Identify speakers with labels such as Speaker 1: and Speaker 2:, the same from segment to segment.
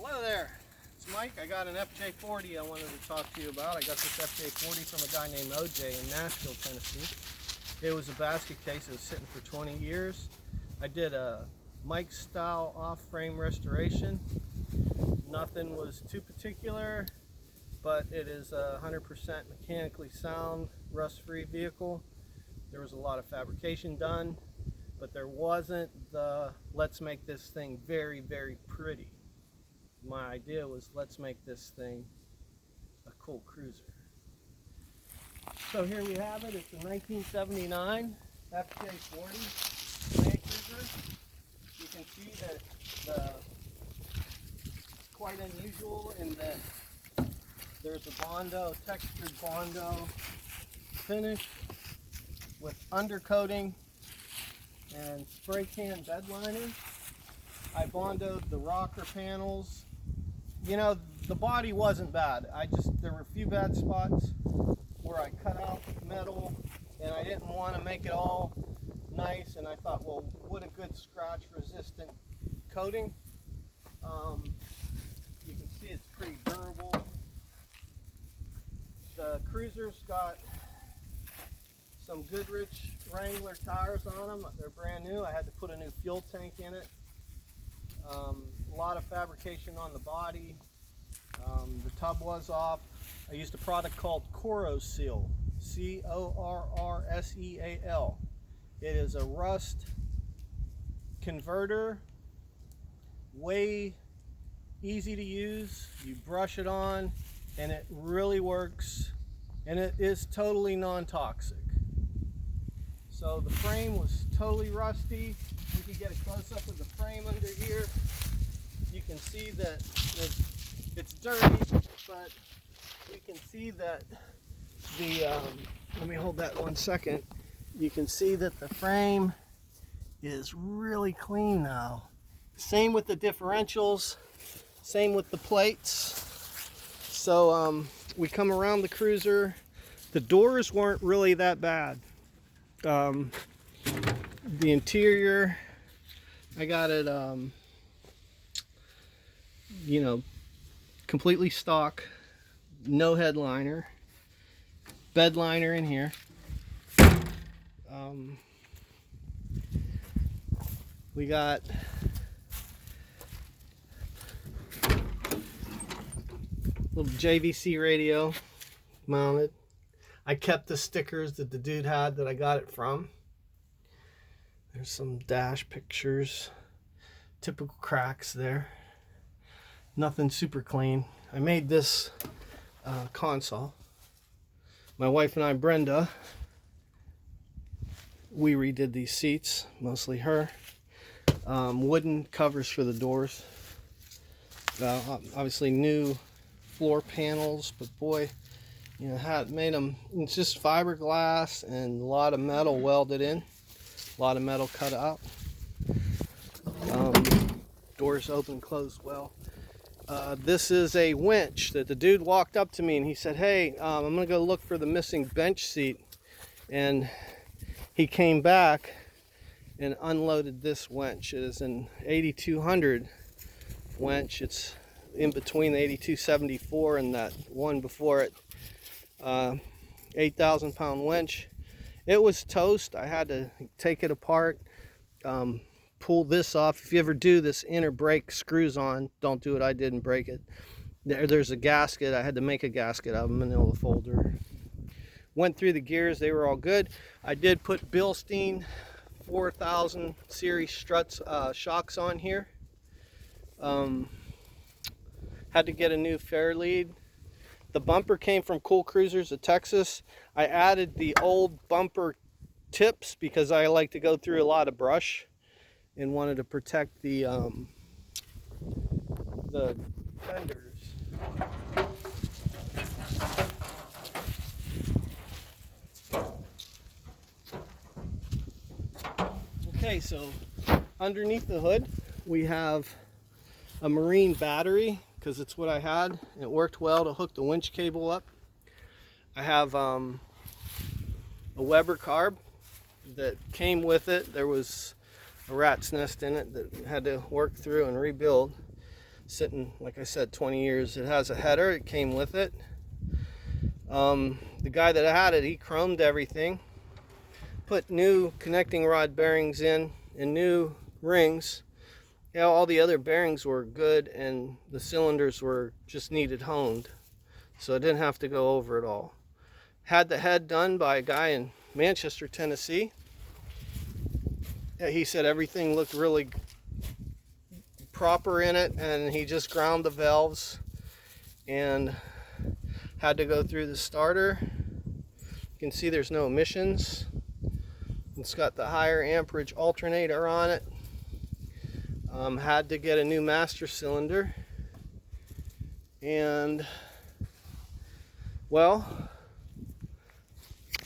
Speaker 1: Hello there, it's Mike. I got an FJ40 I wanted to talk to you about. I got this FJ40 from a guy named OJ in Nashville, Tennessee. It was a basket case. It was sitting for 20 years. I did a Mike style off-frame restoration. Nothing was too particular, but it is a 100% mechanically sound, rust-free vehicle. There was a lot of fabrication done, but there wasn't the let's make this thing very, very pretty. My idea was let's make this thing a cool cruiser. So here we have it. It's a 1979 FJ40 Land Cruiser. You can see that it's quite unusual in that there's a Bondo, textured Bondo finish with undercoating and spray can bed liner. I Bondoed the rocker panels. You know, the body wasn't bad. There were a few bad spots where I cut out metal and I didn't want to make it all nice, and I thought, well, what a good scratch resistant coating. You can see it's pretty durable. The cruiser's got some Goodrich Wrangler tires on them. They're brand new. I had to put a new fuel tank in it. A lot of fabrication on the body. The tub was off. I used a product called Corroseal, C-O-R-R-S-E-A-L. It is a rust converter, way easy to use. You brush it on and it really works, and it is totally non-toxic. So the frame was totally rusty. You can get a close-up of the frame under here. You can see that it's dirty, but you can see that let me hold that 1 second. You can see that the frame is really clean now. Same with the differentials, same with the plates. So we come around the cruiser. The doors weren't really that bad. The interior, I got it, you know, completely stock, no headliner, bed liner in here. We got little JVC radio mounted. I kept the stickers that the dude had that I got it from. There's some dash pictures, typical cracks there. Nothing super clean. I made this console. My wife and I, Brenda, we redid these seats, mostly her. Wooden covers for the doors. Obviously new floor panels, but boy, you know, had made them. It's just fiberglass and a lot of metal welded in, a lot of metal cut out. Doors open, closed well. This is a winch that the dude walked up to me and he said, "Hey, I'm gonna go look for the missing bench seat," and he came back and unloaded this winch. It is an 8200 winch. It's in between the 8274 and that one before it. 8,000 pound winch. It was toast. I had to take it apart, pull this off. If you ever do this inner brake screws on, don't do it. I didn't break it. There's a gasket. I had to make a gasket out of a manila folder. Went through the gears. They were all good. I did put Bilstein 4000 series struts, shocks on here. Had to get a new fair lead. The bumper came from Cool Cruisers of Texas. I added the old bumper tips because I like to go through a lot of brush and wanted to protect the fenders. Okay, so underneath the hood we have a marine battery, because it's what I had. It worked well to hook the winch cable up. I have a Weber carb that came with it. There was a rat's nest in it that had to work through and rebuild. sitting, like I said, 20 years. It has a header, it came with it. The guy that had it, he chromed everything, put new connecting rod bearings in and new rings. Yeah, all the other bearings were good and the cylinders were just needed honed, so I didn't have to go over it all. Had the head done by a guy in Manchester, Tennessee. Yeah, he said everything looked really proper in it, and he just ground the valves and had to go through the starter. You can see there's no emissions. It's got the higher amperage alternator on it. Had to get a new master cylinder, and well,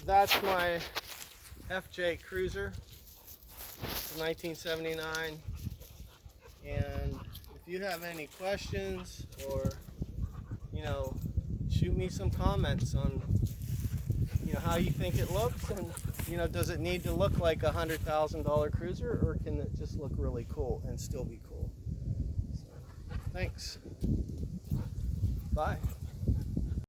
Speaker 1: that's my FJ Cruiser, 1979. And if you have any questions, or shoot me some comments on how you think it looks, and does it need to look like a $100,000 cruiser, or can it just look really cool and still be cool? So, thanks. Bye.